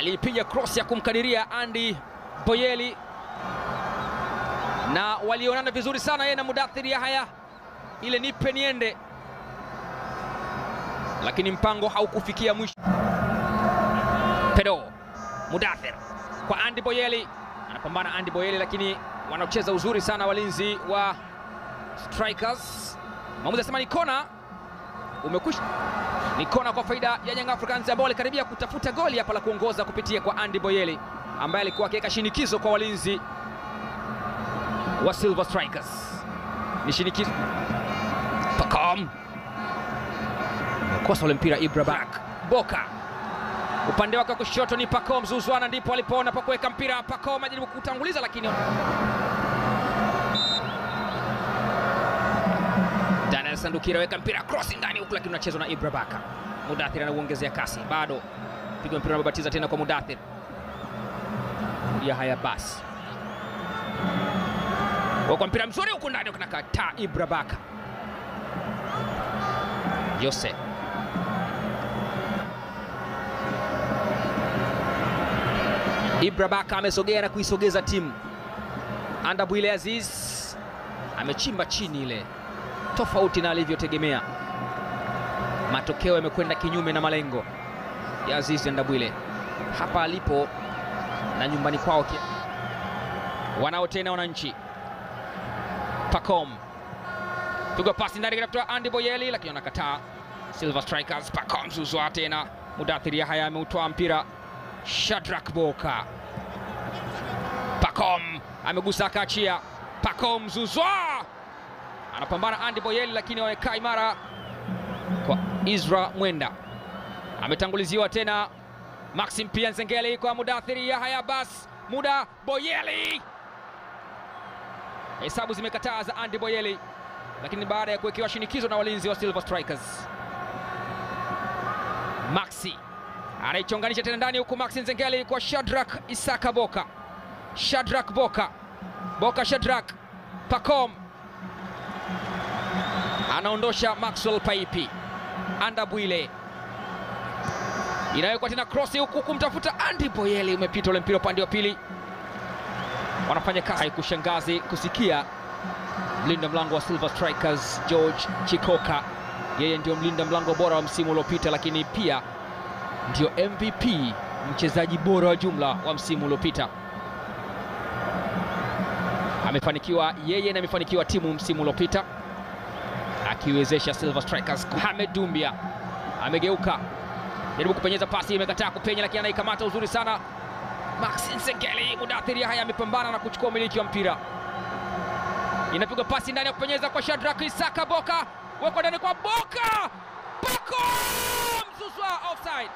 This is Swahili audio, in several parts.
alipiga cross ya kumkadiria Andy Boyeli na walionana vizuri sana yeye na Mudathir Yahya, ile nipe niende, lakini mpango haukufikia mwisho. Pedo Mudathir kwa Andy Boyeli, anapambana Andy Boyeli, lakini wanacheza uzuri sana walinzi wa Strikers. Mwamuzi anasema ni kona, umekwisha. Ni kona kwa faida ya Young Africans ambao walikaribia kutafuta goli hapa la kuongoza kupitia kwa Andy Boyeli ambaye alikuwa akiweka shinikizo kwa walinzi wa Silver Strikers. Ni shinikizo. Pacom kosa ule mpira. Ibrabak Boka upande wake kushoto ni Pacom Zouzoua, ndipo alipoona pa kuweka mpira. Pacom ajaribu kutanguliza lakini Daniel Sandukira weka mpira cross ndani huku, lakini unachezwa na Ibrabaka. Mudathir anauongezea kasi, bado piga mpira unabatiza tena kwa Mudathir Yahya. Basi kwa mpira mzuri huku ndani kunakataa Ibrabaka. Jose Ibrabaka amesogea na kuisogeza timu. Andabwile Aziz amechimba chini ile, tofauti na alivyotegemea. Matokeo yamekwenda kinyume na malengo ya Aziz Andabwile hapa alipo na nyumbani kwao. Wanao tena wananchi. Pacom pigwa pasi ndani kutoka Andy Boyeli, lakini anakataa Silver Strikers. Pacom Zouzoua tena. Mudathir Yahya ameutoa mpira. Shadrack Boka. Pacom amegusa akaachia. Pacom Zouzoua anapambana Andy Boyeli, lakini wamekaa imara kwa Isra Mwenda. Ametanguliziwa tena Maxim Pia Nzengeli kwa Mudathir Yahya. Bas Muda Boyeli, hesabu zimekataa za Andy Boyeli, lakini baada ya kuwekewa shinikizo na walinzi wa Silver Strikers, Maxi anaichonganisha tena ndani huku. Maxi Nzengeli kwa Shadrack Isaka Boka. Shadrack Boka. Boka Shadrack. Pacom anaondosha Maxwell Paipi. Andabwile inawekwa tena cross huku kumtafuta Andy Boyeli, umepita ule mpira upande wa pili. Wanafanya kazi. Kushangazi kusikia mlinda mlango wa Silver Strikers George Chikoka, yeye ndio mlinda mlango bora wa msimu uliopita, lakini pia ndio MVP, mchezaji bora wa jumla wa msimu uliopita. Amefanikiwa yeye na amefanikiwa timu msimu uliopita akiwezesha Silver Strikers. Mohamed Dumbia amegeuka, jaribu kupenyeza pasi, imekataa kupenya, lakini anaikamata uzuri sana Maxi Nzengeli. Mudathir Yahya amepambana na kuchukua umiliki wa mpira. Inapigwa pasi ndani ya kupenyeza kwa Shadrack Isaka Boka, weko ndani kwa Boka. Pacom Zouzoua offside.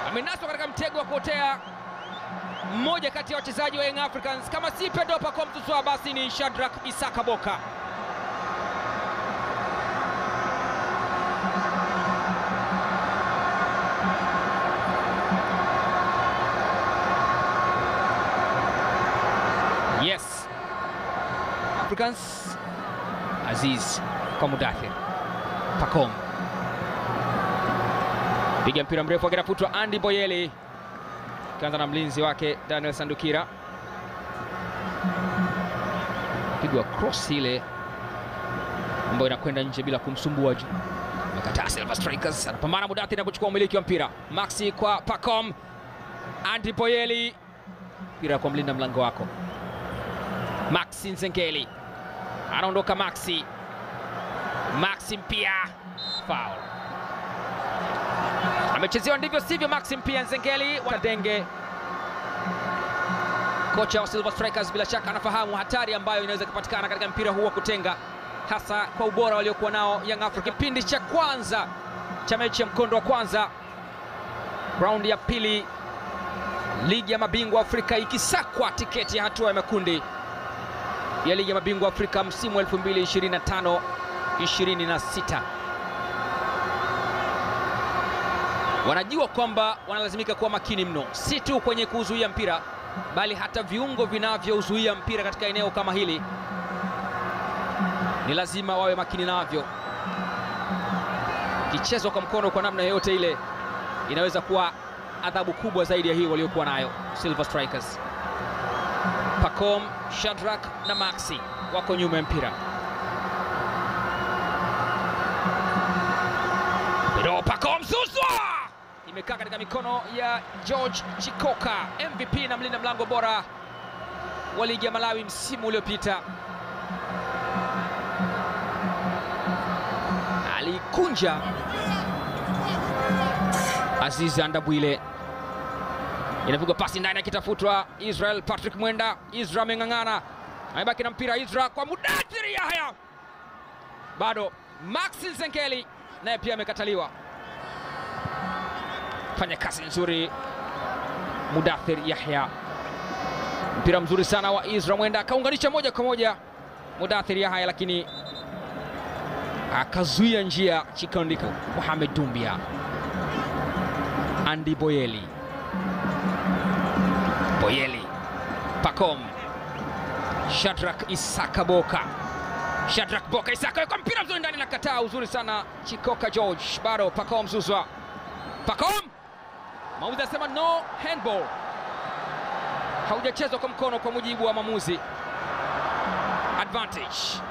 Amenaswa katika mtego wa kuotea mmoja kati ya wachezaji wa Young Africans. Kama si Pedro Pacom Zouzoua, basi ni Shadrack Isaka Boka. Yes, Africans. Aziz kwa Mudathir. Pacom piga mpira mrefu akitafutwa Andy Boyeli, kaanza na mlinzi wake Daniel Sandukira. Pigwa cross ile ambayo inakwenda nje bila kumsumbua juu. Mekataa Silver Strikers. Anapambana Mudathir na kuchukua umiliki wa mpira. Maxi kwa Pacom. Andy Boyeli, mpira kwa mlinda mlango wako Maxi Nzengeli. Anaondoka Maxi. Maxi Pia foul. Amechezewa ndivyo sivyo Maxi Pia Nzengeli. Wadenge, kocha wa Silver Strikers, bila shaka anafahamu hatari ambayo inaweza kupatikana katika mpira huu wa kutenga, hasa kwa ubora waliokuwa nao Young Africa. Kipindi cha kwanza cha mechi ya mkondo wa kwanza, raundi ya pili, ligi ya mabingwa Afrika ikisakwa tiketi ya hatua ya makundi ya ligi ya mabingwa Afrika msimu 2025-26. Wanajua kwamba wanalazimika kuwa makini mno, si tu kwenye kuzuia mpira, bali hata viungo vinavyouzuia mpira katika eneo kama hili ni lazima wawe makini navyo. Ikichezwa kwa mkono kwa namna yoyote ile, inaweza kuwa adhabu kubwa zaidi ya hii waliokuwa nayo Silver Strikers. Pacome, Shadrack na Maxi wako nyuma ya mpira. Pero Pacome Zouzoua imekaa katika mikono ya George Chikoka, MVP na mlinda mlango bora wa ligi ya Malawi msimu uliopita. Alikunja Aziz Andabwile, inapigwa pasi ndani akitafutwa Israel Patrick Mwenda. Isra ameng'ang'ana, amebaki na mpira. Isra kwa Mudathir Yahya, bado Maxi Nzengeli naye pia amekataliwa. Fanya kazi nzuri Mudathir Yahya, mpira mzuri sana wa Isra Mwenda, akaunganisha moja kwa moja Mudathir Yahya, lakini akazuia njia Chikondika. Mohamed Dumbia, Andy Boyeli, Pacome, Shadrack Isaka Boka. Shadrack Boka Isaka kwa mpira mzuri ndani na kataa uzuri sana Chikoka George. Bado Pacome Zouzoua. Pacome, mwamuzi anasema no handball, haujachezwa kwa mkono kwa mujibu wa maamuzi. Advantage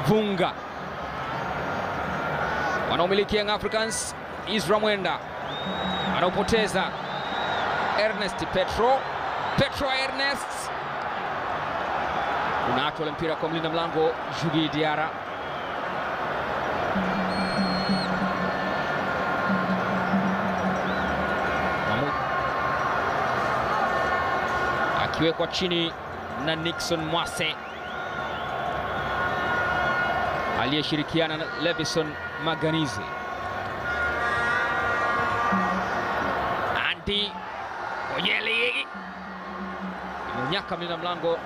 Vunga, wanaomiliki Young Africans. Isra Mwenda anaupoteza. Ernest Petro Ernest, unaatwa ule mpira kwa mlinda mlango Djigui Diarra. Akiwekwa chini na Nixon Mwase aliyeshirikiana na Levison Maganizi. Andy Boyeli imenyaka mlinda mlango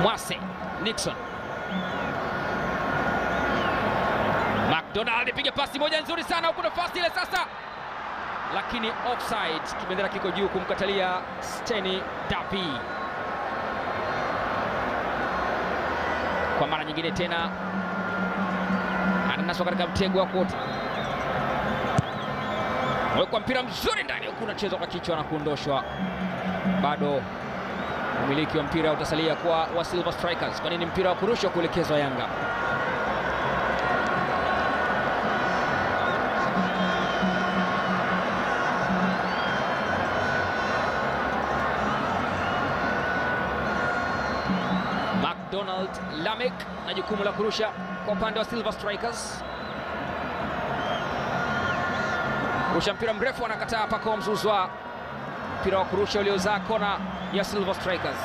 Mwase. Nixon McDonald piga pasi moja nzuri sana huko, nafasi ile sasa, lakini offside. Kibendera kiko juu kumkatalia Steny Dapi. Kwa mara nyingine tena ananaswa katika mtego wa koti. Mwekwa mpira mzuri ndani huku, unachezwa kwa kichwa na kuondoshwa. Bado umiliki wa mpira utasalia kwa wa Silver Strikers, kwa nini mpira wa kurushwa kuelekezwa Yanga. McDonald Lamek na jukumu la kurusha kwa upande wa Silver Strikers. Kurusha mpira mrefu anakataa Pacome Zouzoua. Mpira wa kurusha uliozaa kona ya Silver Strikers.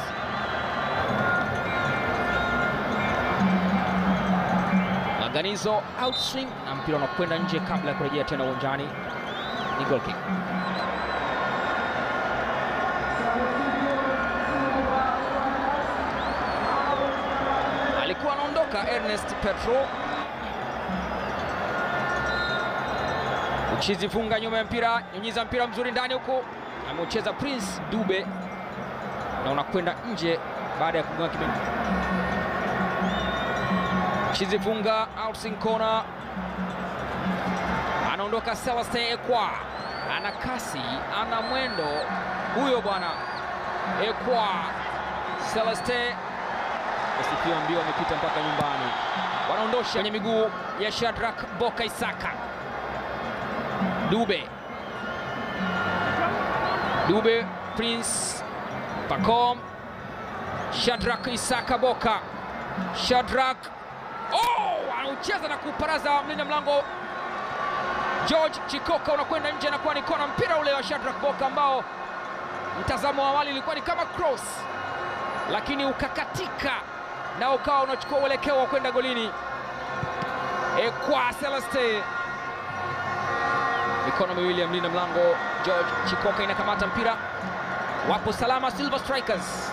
Maganizo outswing na mpira unakwenda nje kabla ya kurejea tena uwanjani. Ni goal kick. Alikuwa anaondoka Ernest Petro. Uchizi Funga nyuma ya mpira, nyunyiza mpira mzuri ndani huko, ameucheza Prince Dube na unakwenda nje baada ya kugonga kibendera. Uchizi Funga outsing corner, anaondoka Celestin Ekwa, ana kasi, ana mwendo huyo bwana Ekwa. Celestin asifiwa, mbio amepita mpaka nyumbani. Wanaondosha kwenye miguu ya Shadrack Boka Isaka. Dube, Prince, Pacome, Shadrack Isaka Boka. Shadrack anaucheza na kuparaza mlinda mlango George Chikoka, unakwenda nje na kuwa ni kona. Mpira ule wa Shadrack Boka ambao mtazamo wa awali ilikuwa ni kama cross, lakini ukakatika na ukawa unachukua uelekeo wa kwenda golini. Kwa Celeste, mikono miwili ya mlinda mlango George Chikoka inakamata mpira. Wapo salama Silver Strikers.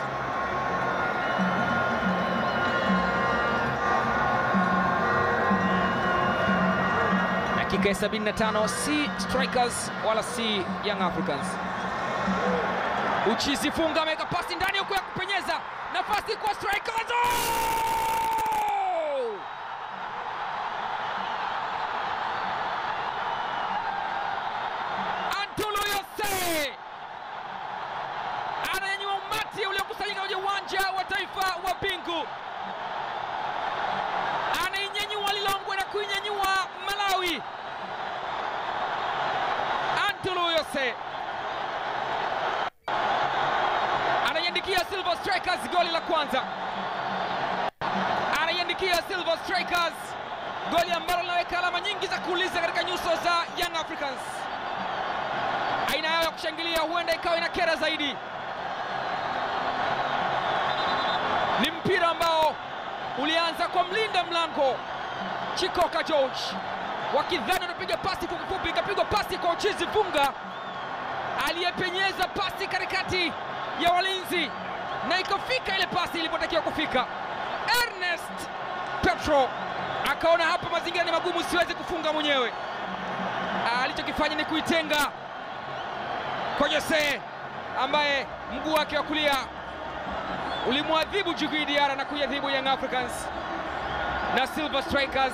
Dakika ya 75, si Strikers wala si Young Africans. Uchizi Funga ameweka pasi ndani huko ya kupenyeza, nafasi kwa Strikers. uwanja wa taifa wa Bingu. Anainyanyua Lilongwe na kuinyanyua Malawi. Antulu Yose anaiandikia Silver Strikers goli la kwanza. Anaiandikia Silver Strikers goli ambalo linaweka alama nyingi za kuuliza katika nyuso za Young Africans. Aina yao ya kushangilia huenda ikawa inakera zaidi. Ni mpira ambao ulianza kwa mlinda mlango Chikoka George, wakidhani anapiga pasi fupi, ikapigwa pasi kwa Uchizi Funga aliyepenyeza pasi katikati ya walinzi na ikafika ile pasi ilipotakiwa kufika. Ernest Petro akaona hapa mazingira ni magumu, siwezi kufunga mwenyewe. Alichokifanya ni kuitenga kwa Jose ambaye mguu wake wa kulia ulimwadhibu Djigui Diarra na kuiadhibu Young Africans, na Silver Strikers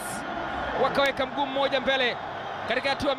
wakaweka mguu mmoja mbele katika hatua